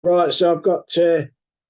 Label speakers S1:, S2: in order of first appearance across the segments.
S1: Right, so I've got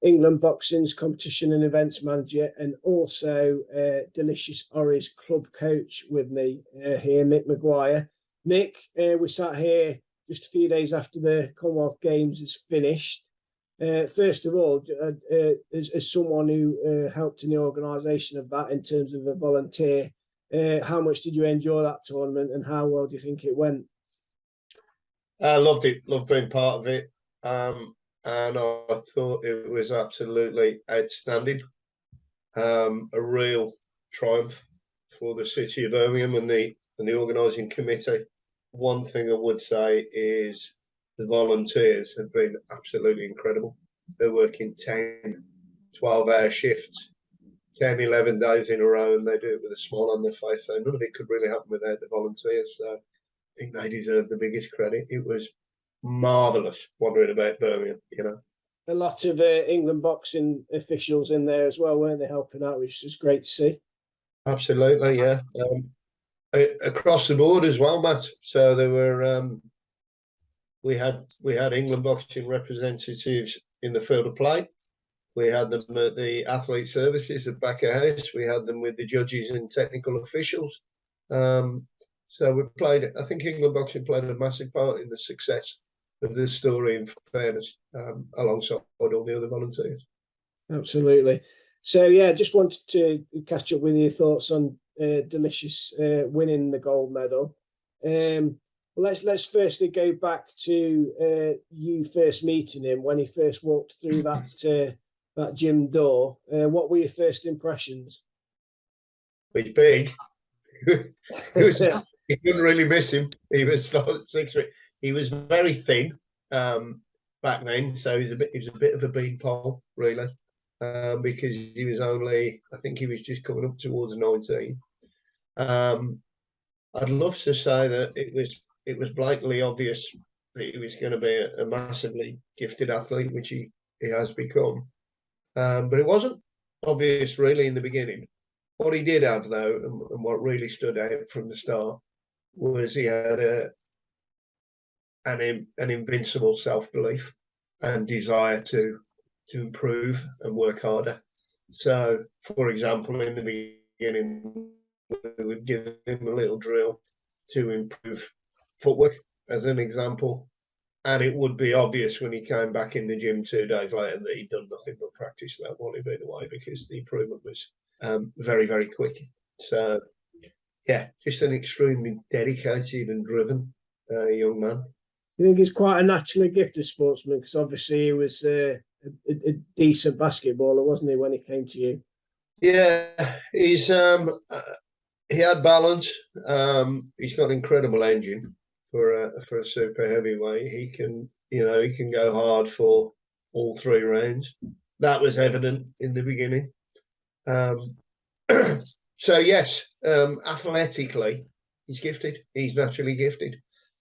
S1: England Boxing's competition and events manager, and also Delicious Orie's club coach with me here, Mick Maguire. Mick, we sat here just a few days after the Commonwealth Games is finished. First of all, as someone who helped in the organisation of that in terms of a volunteer, how much did you enjoy that tournament, and how well do you think it went?
S2: I loved it, loved being part of it. And I thought it was absolutely outstanding. A real triumph for the city of Birmingham and the organising committee. One thing I would say is the volunteers have been absolutely incredible. They're working 10, 12-hour shifts, 10, 11 days in a row, and they do it with a smile on their face. So none of it could really happen without the volunteers. So I think they deserve the biggest credit. It was marvellous wandering about Birmingham, you know.
S1: A lot of England boxing officials in there as well, weren't they, helping out, which is great to see.
S2: Absolutely, yeah. Across the board as well, Matt. So there were we had England boxing representatives in the field of play. We had them at the athlete services at back of house. We had them with the judges and technical officials. So we played. I think England boxing played a massive part in the success of this story, in fairness, alongside all the other volunteers.
S1: Absolutely. So yeah, just wanted to catch up with your thoughts on Delicious winning the gold medal. Let's firstly go back to you first meeting him when he first walked through that gym door. What were your first impressions?
S2: He's big. You couldn't really miss him. He was 6 feet. He was very thin back then, so he was a bit of a beanpole, really, because he was only, I think he was just coming up towards 19. I'd love to say that it was blatantly obvious that he was going to be a massively gifted athlete, which he has become, but it wasn't obvious really in the beginning. What he did have, though, and what really stood out from the start, was he had an invincible self-belief and desire to improve and work harder. So, for example, in the beginning, we would give him a little drill to improve footwork, as an example. And it would be obvious when he came back in the gym 2 days later that he'd done nothing but practice that while he'd been away, because the improvement was very, very quick. So, yeah, just an extremely dedicated and driven young man.
S1: I think he's quite a naturally gifted sportsman, because obviously he was a decent basketballer, wasn't he, when he came to you?
S2: Yeah, he had balance. He's got an incredible engine for a super heavyweight. He can go hard for all 3 rounds. That was evident in the beginning. So yes, athletically, he's gifted. He's naturally gifted.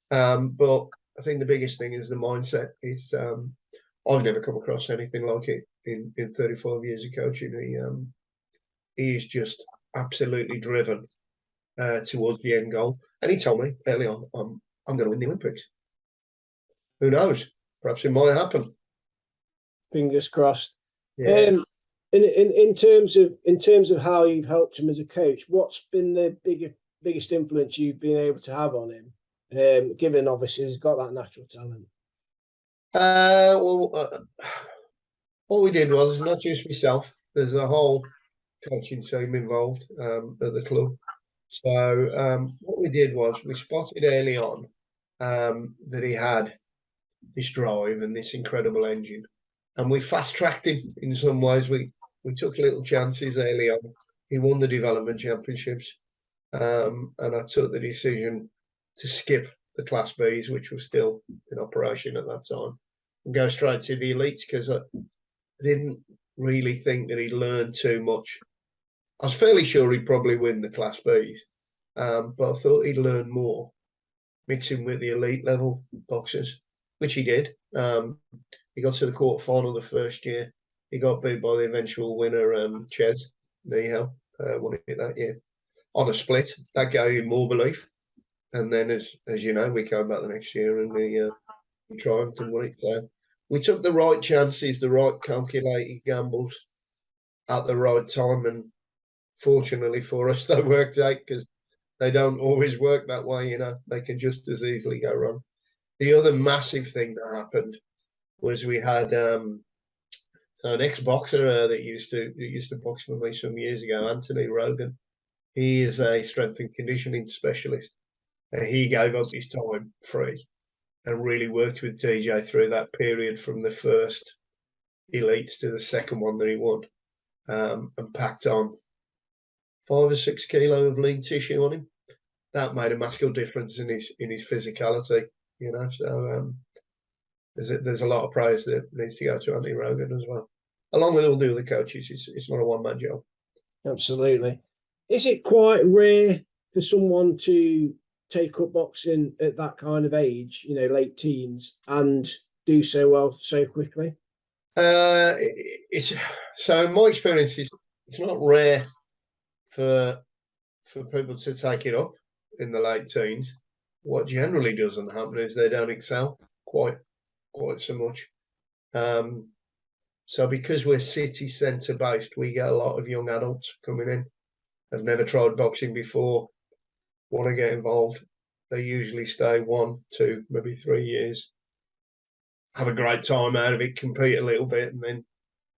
S2: But I think the biggest thing is the mindset. It's I've never come across anything like it in 35 years of coaching. He is just absolutely driven towards the end goal. And he told me early on, I'm going to win the Olympics. Who knows? Perhaps it might happen.
S1: Fingers crossed.
S2: Yeah.
S1: In terms of how you've helped him as a coach, what's been the biggest influence you've been able to have on him? Given obviously he's got that natural talent.
S2: What we did was, not just myself, there's a whole coaching team involved at the club. So what we did was we spotted early on that he had this drive and this incredible engine, and we fast-tracked him in some ways. We took little chances early on. He won the development championships, and I took the decision to skip the Class Bs, which was still in operation at that time, and go straight to the elites, because I didn't really think that he'd learned too much. I was fairly sure he'd probably win the Class Bs, but I thought he'd learn more mixing with the elite level boxers, which he did. He got to the quarterfinal the first year. He got beat by the eventual winner, Ches Nihal, won it that year on a split. That gave him more belief. And then, as you know, we came back the next year and we triumphed and won it. So we took the right chances, the right calculated gambles at the right time, and fortunately for us, they worked out, because they don't always work that way. You know, they can just as easily go wrong. The other massive thing that happened was we had so an ex-boxer that used to box for me some years ago, Anthony Rogan. He is a strength and conditioning specialist, and he gave up his time free and really worked with DJ through that period from the first elites to the second one that he won, and packed on 5 or 6 kilo of lean tissue on him. That made a massive difference in his physicality, you know. So there's a lot of praise that needs to go to Andy Rogan as well, along with all the other coaches. It's not a one-man job.
S1: Absolutely. Is it quite rare for someone to take up boxing at that kind of age, you know, late teens, and do so well so quickly?
S2: It's so in my experience, it's not rare for people to take it up in the late teens. What generally doesn't happen is they don't excel quite so much. So because we're city centre based, we get a lot of young adults coming in, have never tried boxing before, want to get involved. They usually stay 1, 2, maybe 3 years, have a great time out of it, compete a little bit, and then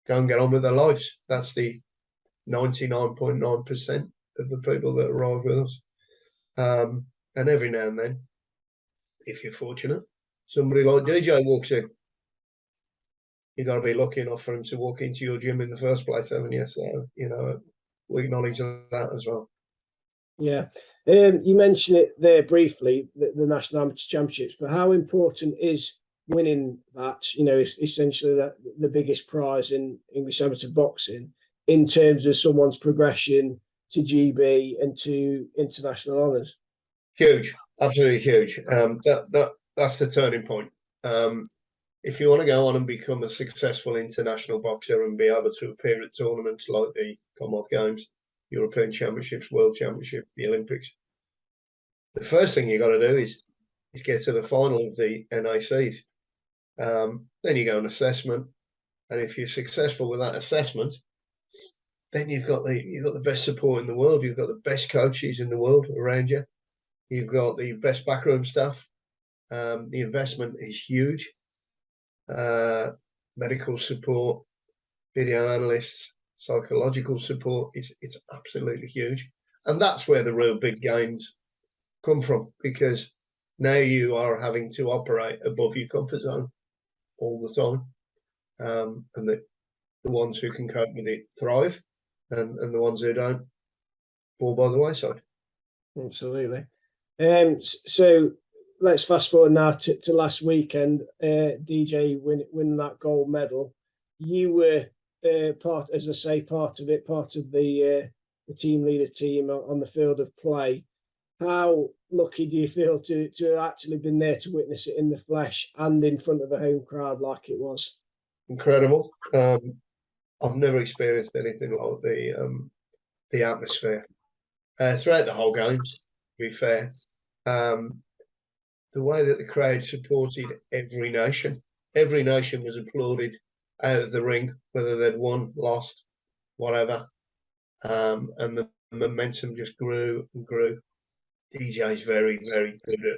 S2: go and get on with their lives. That's the 99.9% of the people that arrive with us. And every now and then, if you're fortunate, somebody like DJ walks in. You got to be lucky enough for him to walk into your gym in the first place, haven't you? So, you know, we acknowledge that as well.
S1: Yeah. You mentioned it there briefly, the National Amateur Championships, but how important is winning that? You know, it's essentially the biggest prize in English amateur boxing in terms of someone's progression to GB and to international honours.
S2: Huge, absolutely huge. That's the turning point. If you want to go on and become a successful international boxer and be able to appear at tournaments like the Commonwealth Games, European Championships, World Championship, the Olympics, the first thing you got to do is get to the final of the NACs. Then you go an assessment, and if you're successful with that assessment, then you've got the best support in the world. You've got the best coaches in the world around you. You've got the best backroom staff. The investment is huge. Medical support, video analysts, psychological support, it's absolutely huge. And that's where the real big gains come from, because now you are having to operate above your comfort zone all the time. And the ones who can cope with it thrive, and the ones who don't fall by the wayside.
S1: Absolutely. So let's fast forward now to last weekend. DJ win that gold medal. You were part of it, part of the team leader team on the field of play. How lucky do you feel to actually been there to witness it in the flesh and in front of a home crowd like it was?
S2: Incredible. I've never experienced anything like the atmosphere throughout the whole games. To be fair, the way that the crowd supported every nation was applauded out of the ring, whether they'd won, lost, whatever, and the momentum just grew and grew. DJ's very, very good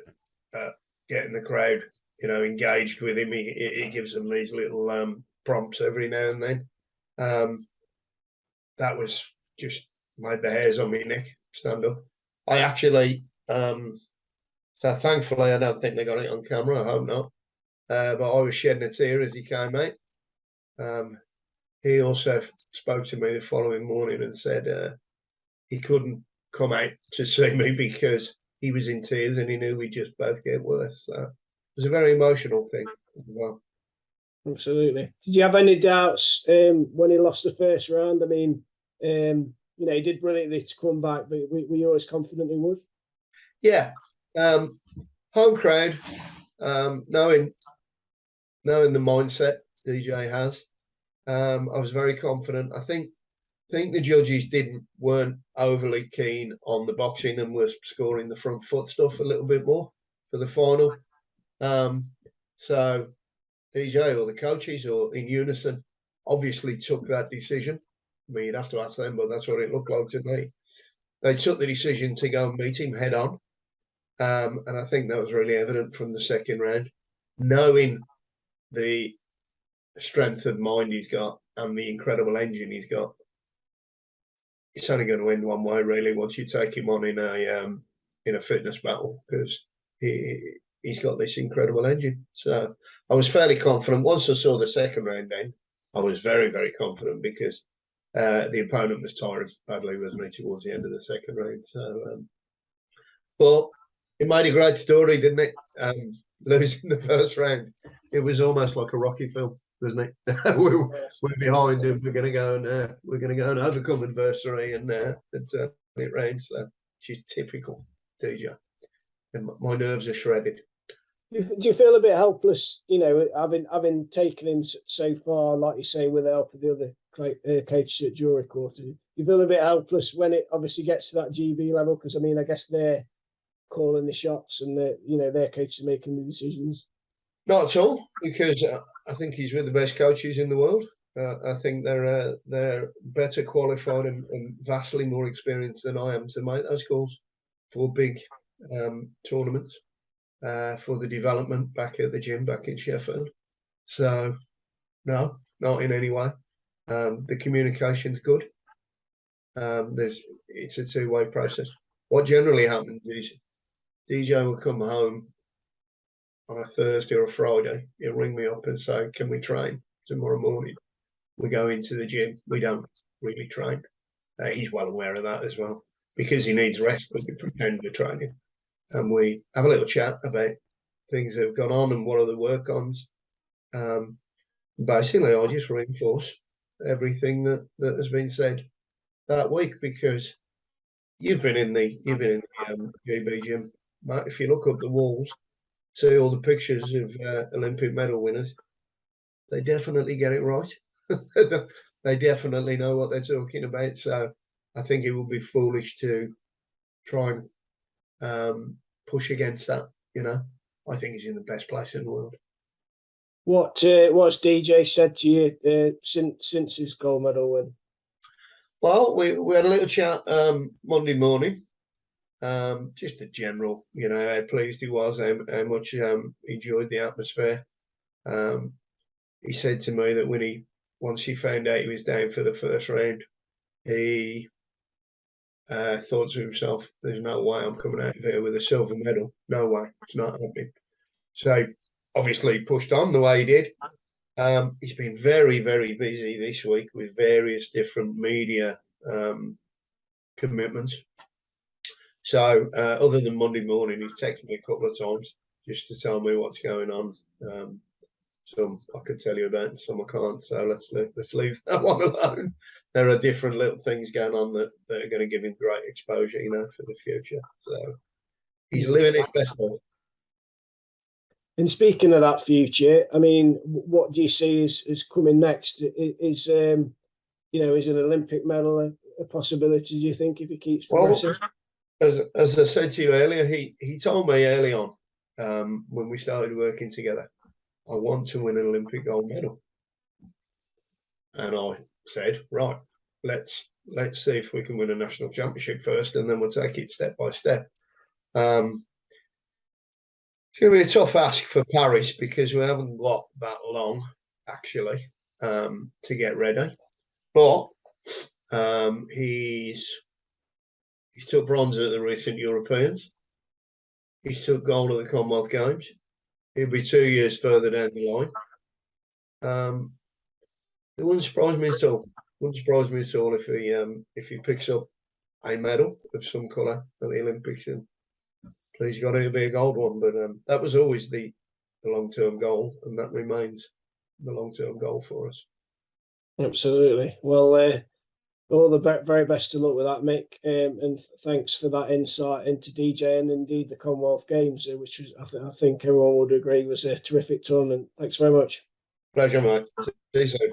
S2: at getting the crowd, you know, engaged with him. He gives them these little prompts every now and then. That was just made the hairs on my neck stand up. I actually, so thankfully, I don't think they got it on camera. I hope not. But I was shedding a tear as he came out. He also spoke to me the following morning and said he couldn't come out to see me because he was in tears and he knew we'd just both get worse. So it was a very emotional thing as well.
S1: Absolutely. Did you have any doubts when he lost the first round? I mean, you know, he did brilliantly to come back, but were you always confident he would?
S2: Yeah. Home crowd, knowing the mindset DJ has, I was very confident. I think the judges weren't overly keen on the boxing and were scoring the front foot stuff a little bit more for the final. So DJ or the coaches or in unison obviously took that decision. I mean, you'd have to ask them, but that's what it looked like to me. They took the decision to go and meet him head on. And I think that was really evident from the second round, knowing the strength of mind he's got and the incredible engine he's got. It's only going to end one way, really, once you take him on in a fitness battle, because he's got this incredible engine. So I was fairly confident. Once I saw the second round then, I was very, very confident, because the opponent was tired badly with me towards the end of the second round. So, but it made a great story, didn't it? Losing the first round, it was almost like a Rocky film, wasn't it? we're behind, and we're going to go and overcome adversity and turn it round. So she's typical DJ, and my nerves are shredded.
S1: Do you feel a bit helpless? You know, having taken him so far, like you say, with the help of the other coaches at Jewellery Quarter. You feel a bit helpless when it obviously gets to that GB level, because I mean, I guess they're calling the shots and their coaches are making the decisions.
S2: Not at all, because I think he's with the best coaches in the world. I think they're better qualified and vastly more experienced than I am to make those calls for big tournaments, for the development back at the gym back in Sheffield. So no, not in any way. The communication's good. It's a two-way process. What generally happens is DJ will come home on a Thursday or a Friday. He'll ring me up and say, "Can we train tomorrow morning?" We go into the gym. We don't really train. He's well aware of that as well, because he needs rest, but we pretend we're training. And we have a little chat about things that have gone on and what are the work-ons. Basically, I just reinforce everything that has been said that week, because you've been in the GB gym, Matt. If you look up the walls, see all the pictures of Olympic medal winners, they definitely get it right. They definitely know what they're talking about. So I think it would be foolish to try and push against that. You know, I think he's in the best place in the world.
S1: What's DJ said to you since his gold medal win?
S2: Well, we had a little chat Monday morning. Just a general, how pleased he was, how much he enjoyed the atmosphere. He said to me that once he found out he was down for the first round, he thought to himself, "There's no way I'm coming out of here with a silver medal. No way, it's not happening." So obviously pushed on the way he did. He's been very, very busy this week with various different media commitments. So other than Monday morning, he's texted me a couple of times just to tell me what's going on. Some I could tell you about, some I can't. So let's leave that one alone. There are different little things going on that are going to give him great exposure, for the future. So he's living his best life.
S1: And speaking of that future, I mean, what do you see is coming next? Is an Olympic medal a possibility? Do you think, if he keeps progressing?
S2: Well, as I said to you earlier, he told me early on when we started working together, "I want to win an Olympic gold medal." And I said, "Right, let's see if we can win a national championship first, and then we'll take it step by step." It's going to be a tough ask for Paris, because we haven't got that long, actually, to get ready. But he's took bronze at the recent Europeans. He's took gold at the Commonwealth Games. He'll be 2 years further down the line. It wouldn't surprise me at all. Wouldn't surprise me at all if he picks up a medal of some colour at the Olympics. And please God, it'll be a gold one. But that was always the long-term goal, and that remains the long-term goal for us.
S1: Absolutely. Well, all the very best of luck with that, Mick, and thanks for that insight into DJ and indeed the Commonwealth Games, which was, I think everyone would agree, was a terrific tournament. Thanks very much.
S2: Pleasure, mate. See you soon.